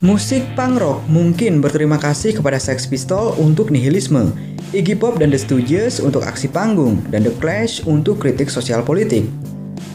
Musik punk rock mungkin berterima kasih kepada Sex Pistols untuk nihilisme, Iggy Pop dan The Stooges untuk aksi panggung, dan The Clash untuk kritik sosial politik.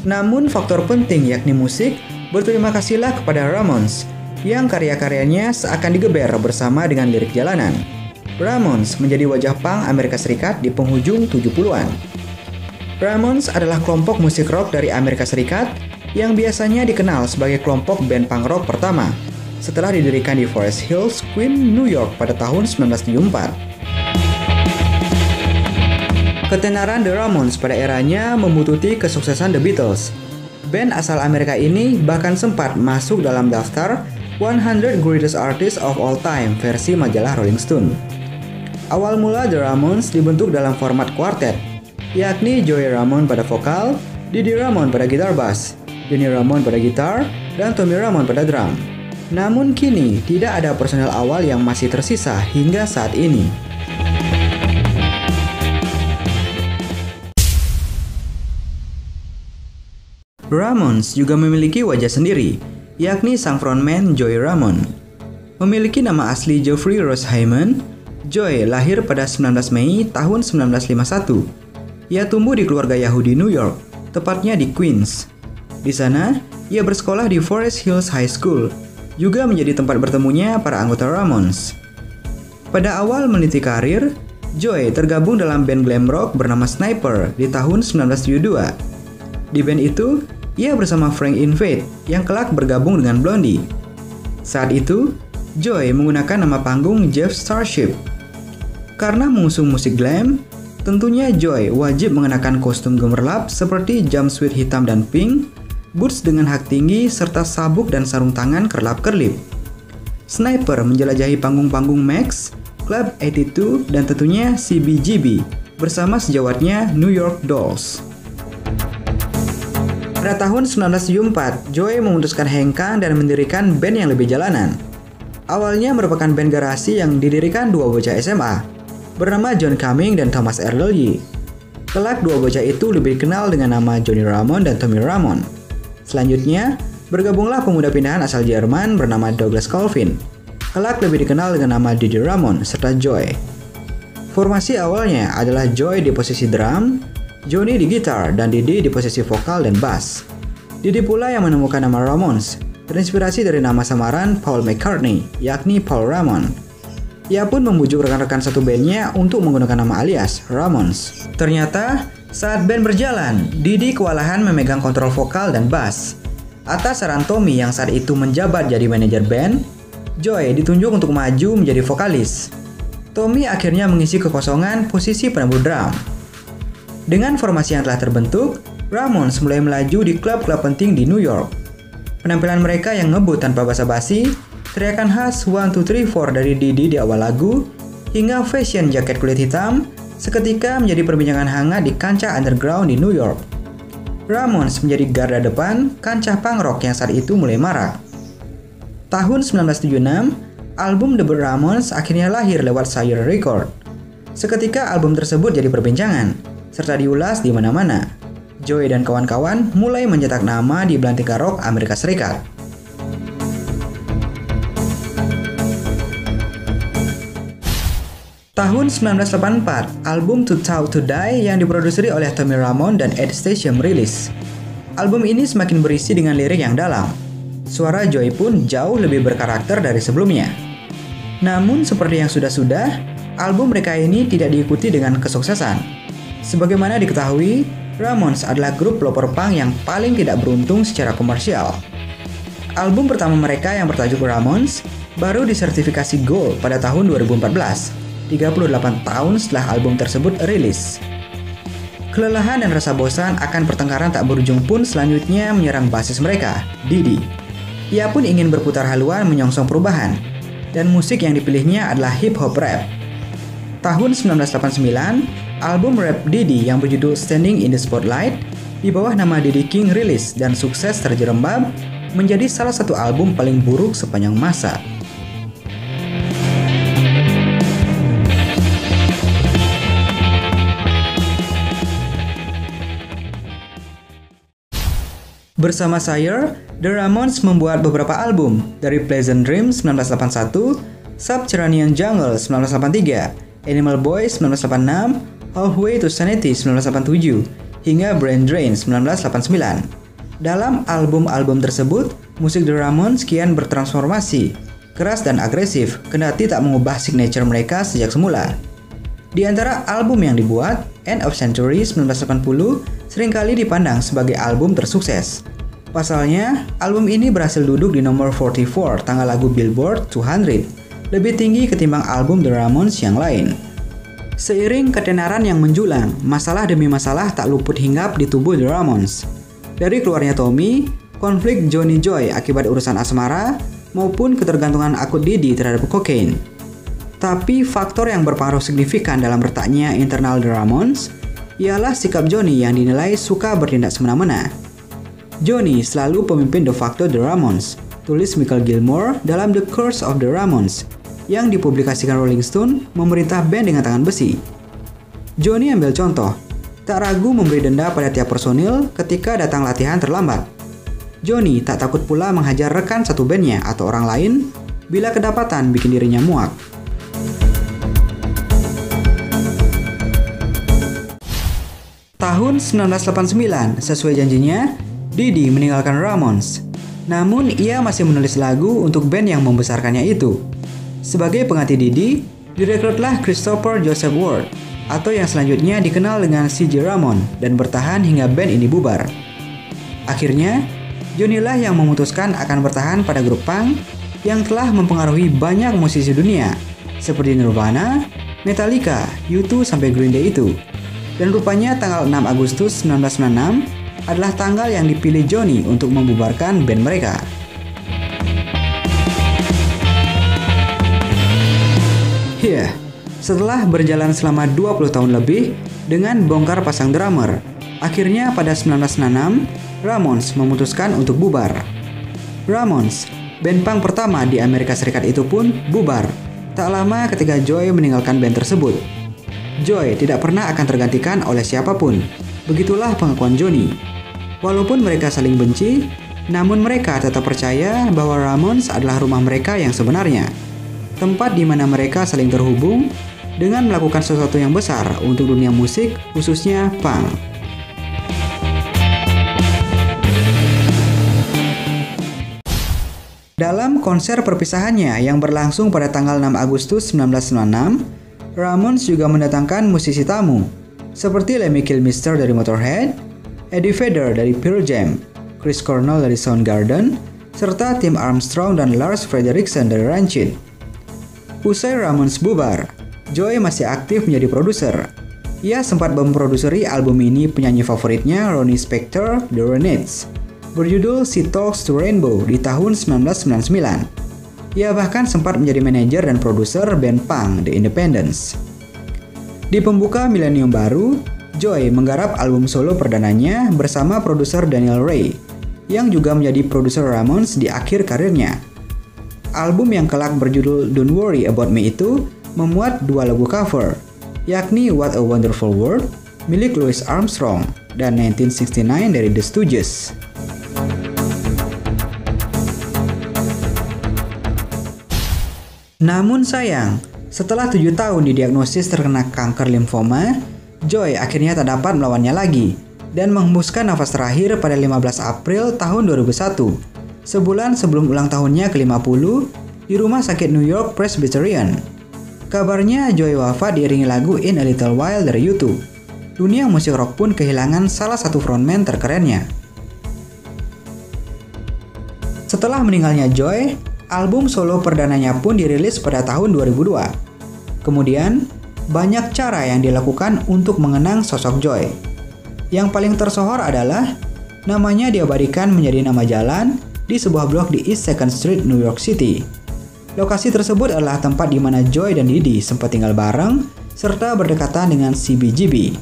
Namun faktor penting yakni musik berterima kasihlah kepada Ramones, yang karya-karyanya seakan digeber bersama dengan lirik jalanan. Ramones menjadi wajah punk Amerika Serikat di penghujung 70-an. Ramones adalah kelompok musik rock dari Amerika Serikat yang biasanya dikenal sebagai kelompok band punk rock pertama setelah didirikan di Forest Hills, Queens, New York pada tahun 1974. Ketenaran The Ramones pada eranya membututi kesuksesan The Beatles. Band asal Amerika ini bahkan sempat masuk dalam daftar 100 Greatest Artists of All Time versi majalah Rolling Stone. Awal mula The Ramones dibentuk dalam format kuartet, yakni Joey Ramone pada vokal, Didi Ramone pada gitar bass, Johnny Ramone pada gitar, dan Tommy Ramone pada drum. Namun kini tidak ada personel awal yang masih tersisa hingga saat ini. Ramones juga memiliki wajah sendiri, yakni sang frontman Joey Ramone. Memiliki nama asli Geoffrey Ross Hyman, Joey lahir pada 19 Mei tahun 1951. Ia tumbuh di keluarga Yahudi New York, tepatnya di Queens. Di sana, ia bersekolah di Forest Hills High School, juga menjadi tempat bertemunya para anggota Ramones. Pada awal meniti karir, Joey tergabung dalam band glam rock bernama Sniper di tahun 1972. Di band itu, ia bersama Frank Invade yang kelak bergabung dengan Blondie. Saat itu, Joey menggunakan nama panggung Jeff Starship. Karena mengusung musik glam, tentunya Joey wajib mengenakan kostum gemerlap seperti jumpsuit hitam dan pink, boots dengan hak tinggi, serta sabuk dan sarung tangan kerlap-kerlip. Sniper menjelajahi panggung-panggung Max, Club 82, dan tentunya CBGB bersama sejawatnya New York Dolls. Pada tahun 1974, Joey memutuskan hengkang dan mendirikan band yang lebih jalanan. Awalnya merupakan band garasi yang didirikan dua bocah SMA, bernama John Cumming dan Thomas Earl Yee. Kelak dua bocah itu lebih dikenal dengan nama Johnny Ramone dan Tommy Ramone. Selanjutnya, bergabunglah pemuda pindahan asal Jerman bernama Douglas Colvin. Kelak lebih dikenal dengan nama Didi Ramone serta Joey. Formasi awalnya adalah Joey di posisi drum, Johnny di gitar, dan Didi di posisi vokal dan bass. Didi pula yang menemukan nama Ramones, terinspirasi dari nama samaran Paul McCartney, yakni Paul Ramon. Ia pun membujuk rekan-rekan satu bandnya untuk menggunakan nama alias Ramones. Ternyata, saat band berjalan, Didi kewalahan memegang kontrol vokal dan bass. Atas saran Tommy yang saat itu menjabat jadi manajer band, Joey ditunjuk untuk maju menjadi vokalis. Tommy akhirnya mengisi kekosongan posisi penembus drum. Dengan formasi yang telah terbentuk, Ramones mulai melaju di klub-klub penting di New York. Penampilan mereka yang ngebut tanpa basa-basi, teriakan khas 1, 2, 3, 4 dari Didi di awal lagu, hingga fashion jaket kulit hitam, seketika menjadi perbincangan hangat di kancah underground di New York. Ramones menjadi garda depan kancah punk rock yang saat itu mulai marak. Tahun 1976, album debut Ramones akhirnya lahir lewat Sire Record. Seketika album tersebut jadi perbincangan, serta diulas di mana-mana. Joey dan kawan-kawan mulai mencetak nama di belantika rock Amerika Serikat. Tahun 1984, album Too Tall to Die yang diproduksi oleh Tommy Ramone dan Ed Stasham rilis. Album ini semakin berisi dengan lirik yang dalam. Suara Joey pun jauh lebih berkarakter dari sebelumnya. Namun seperti yang sudah-sudah, album mereka ini tidak diikuti dengan kesuksesan. Sebagaimana diketahui, Ramones adalah grup pelopor punk yang paling tidak beruntung secara komersial. Album pertama mereka yang bertajuk Ramones baru disertifikasi Gold pada tahun 2014. 38 tahun setelah album tersebut rilis. Kelelahan dan rasa bosan akan pertengkaran tak berujung pun selanjutnya menyerang basis mereka, Didi. Ia pun ingin berputar haluan menyongsong perubahan, dan musik yang dipilihnya adalah hip hop rap. Tahun 1989, album rap Didi yang berjudul Standing in the Spotlight di bawah nama Diddy King rilis dan sukses terjerembab menjadi salah satu album paling buruk sepanjang masa. Bersama Sire, The Ramones membuat beberapa album dari Pleasant Dreams 1981, Subterranean Jungle 1983, Animal Boys 1986, Halfway to Sanity 1987, hingga Brain Drain 1989. Dalam album-album tersebut, musik The Ramones kian bertransformasi, keras dan agresif, kendati tak mengubah signature mereka sejak semula. Di antara album yang dibuat, End of Century 1980 seringkali dipandang sebagai album tersukses. Pasalnya, album ini berhasil duduk di nomor 44 tanggal lagu Billboard 200, lebih tinggi ketimbang album The Ramones yang lain. Seiring ketenaran yang menjulang, masalah demi masalah tak luput hinggap di tubuh The Ramones. Dari keluarnya Tommy, konflik Johnny Joy akibat urusan asmara, maupun ketergantungan akut Didi terhadap kokain. Tapi faktor yang berpengaruh signifikan dalam retaknya internal The Ramones ialah sikap Johnny yang dinilai suka bertindak semena-mena. Johnny selalu pemimpin de facto The Ramones, tulis Michael Gilmore dalam The Curse of the Ramones, yang dipublikasikan Rolling Stone memerintah band dengan tangan besi. Johnny ambil contoh, tak ragu memberi denda pada tiap personil ketika datang latihan terlambat. Johnny tak takut pula menghajar rekan satu bandnya atau orang lain bila kedapatan bikin dirinya muak. Tahun 1989, sesuai janjinya, Didi meninggalkan Ramones. Namun ia masih menulis lagu untuk band yang membesarkannya itu. Sebagai pengganti Didi, direkrutlah Christopher Joseph Ward, atau yang selanjutnya dikenal dengan C.J. Ramone, dan bertahan hingga band ini bubar. Akhirnya, Johnny lah yang memutuskan akan bertahan pada grup punk yang telah mempengaruhi banyak musisi dunia, seperti Nirvana, Metallica, U2 sampai Green Day itu. Dan rupanya tanggal 6 Agustus 1996 adalah tanggal yang dipilih Johnny untuk membubarkan band mereka. Setelah berjalan selama 20 tahun lebih dengan bongkar pasang drummer, akhirnya pada 1996, Ramones memutuskan untuk bubar. Ramones, band punk pertama di Amerika Serikat itu pun bubar, tak lama ketika Joy meninggalkan band tersebut. Joy tidak pernah akan tergantikan oleh siapapun. Begitulah pengakuan Johnny. Walaupun mereka saling benci, namun mereka tetap percaya bahwa Ramones adalah rumah mereka yang sebenarnya. Tempat di mana mereka saling terhubung dengan melakukan sesuatu yang besar untuk dunia musik, khususnya punk. Dalam konser perpisahannya yang berlangsung pada tanggal 6 Agustus 1996, Ramones juga mendatangkan musisi tamu, seperti Lemmy Kilmister dari Motorhead, Eddie Vedder dari Pearl Jam, Chris Cornell dari Soundgarden, serta Tim Armstrong dan Lars Frederiksen dari Rancid. Usai Ramones bubar, Joy masih aktif menjadi produser. Ia sempat memproduksi album ini penyanyi favoritnya Ronnie Spector, The Ronettes, berjudul She Talks to Rainbow di tahun 1999. Ia bahkan sempat menjadi manajer dan produser band punk The Independents. Di pembuka milenium baru, Joy menggarap album solo perdananya bersama produser Daniel Ray, yang juga menjadi produser Ramones di akhir karirnya. Album yang kelak berjudul Don't Worry About Me itu memuat dua lagu cover, yakni What a Wonderful World milik Louis Armstrong dan 1969 dari The Stooges. Namun sayang, setelah 7 tahun didiagnosis terkena kanker limfoma, Joy akhirnya tak dapat melawannya lagi dan menghembuskan nafas terakhir pada 15 April tahun 2001, sebulan sebelum ulang tahunnya ke-50 di Rumah Sakit New York Presbyterian. Kabarnya Joy wafat diiringi lagu In a Little While dari U2. Dunia musik rock pun kehilangan salah satu frontman terkerennya. Setelah meninggalnya Joy, album solo perdananya pun dirilis pada tahun 2002. Kemudian, banyak cara yang dilakukan untuk mengenang sosok Joy. Yang paling tersohor adalah namanya diabadikan menjadi nama jalan di sebuah blok di East 2nd Street, New York City. Lokasi tersebut adalah tempat di mana Joy dan Didi sempat tinggal bareng serta berdekatan dengan CBGB.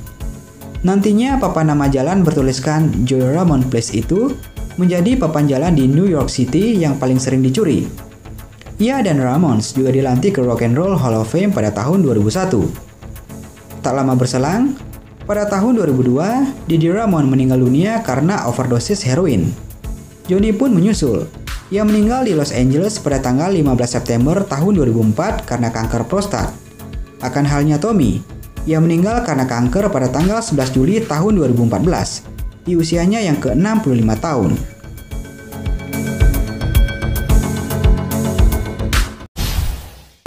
Nantinya papan nama jalan bertuliskan Joy Ramone Place itu menjadi papan jalan di New York City yang paling sering dicuri. Ia dan Ramones juga dilantik ke Rock and Roll Hall of Fame pada tahun 2001. Tak lama berselang, pada tahun 2002, Didi Ramone meninggal dunia karena overdosis heroin. Johnny pun menyusul. Ia meninggal di Los Angeles pada tanggal 15 September tahun 2004 karena kanker prostat. Akan halnya Tommy, ia meninggal karena kanker pada tanggal 11 Juli tahun 2014 di usianya yang ke-65 tahun.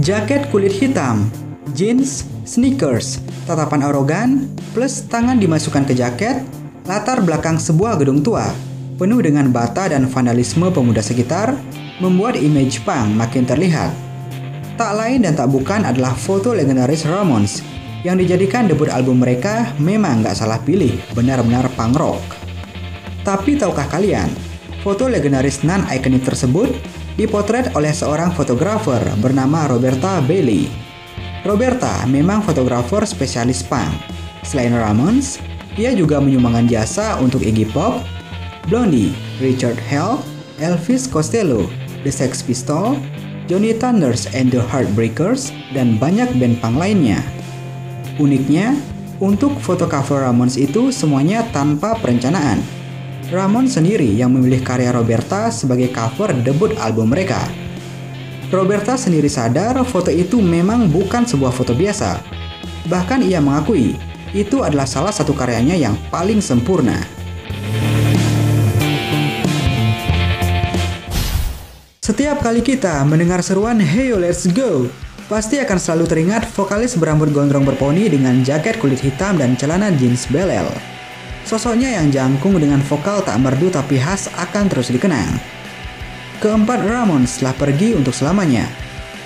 Jaket kulit hitam, jeans, sneakers, tatapan arogan, plus tangan dimasukkan ke jaket, latar belakang sebuah gedung tua penuh dengan bata dan vandalisme pemuda sekitar, membuat image punk makin terlihat. Tak lain dan tak bukan adalah foto legendaris Ramones yang dijadikan debut album mereka. Memang nggak salah pilih, benar-benar punk rock. Tapi tahukah kalian, foto legendaris non-ikonik tersebut dipotret oleh seorang fotografer bernama Roberta Bailey. Roberta memang fotografer spesialis punk. Selain Ramones, ia juga menyumbangkan jasa untuk Iggy Pop, Blondie, Richard Hell, Elvis Costello, The Sex Pistols, Johnny Thunders and the Heartbreakers, dan banyak band punk lainnya. Uniknya, untuk foto cover Ramones itu semuanya tanpa perencanaan. Ramones sendiri yang memilih karya Roberta sebagai cover debut album mereka. Roberta sendiri sadar foto itu memang bukan sebuah foto biasa. Bahkan ia mengakui, itu adalah salah satu karyanya yang paling sempurna. Setiap kali kita mendengar seruan "Hey yo let's go", pasti akan selalu teringat vokalis berambut gondrong berponi dengan jaket kulit hitam dan celana jeans belel. Sosoknya yang jangkung dengan vokal tak merdu tapi khas akan terus dikenang. Keempat Ramones telah pergi untuk selamanya.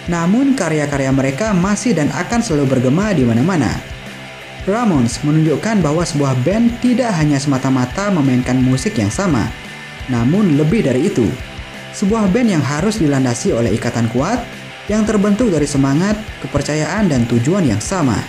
Namun karya-karya mereka masih dan akan selalu bergema di mana-mana. Ramones menunjukkan bahwa sebuah band tidak hanya semata-mata memainkan musik yang sama, namun lebih dari itu. Sebuah band yang harus dilandasi oleh ikatan kuat yang terbentuk dari semangat, kepercayaan, dan tujuan yang sama.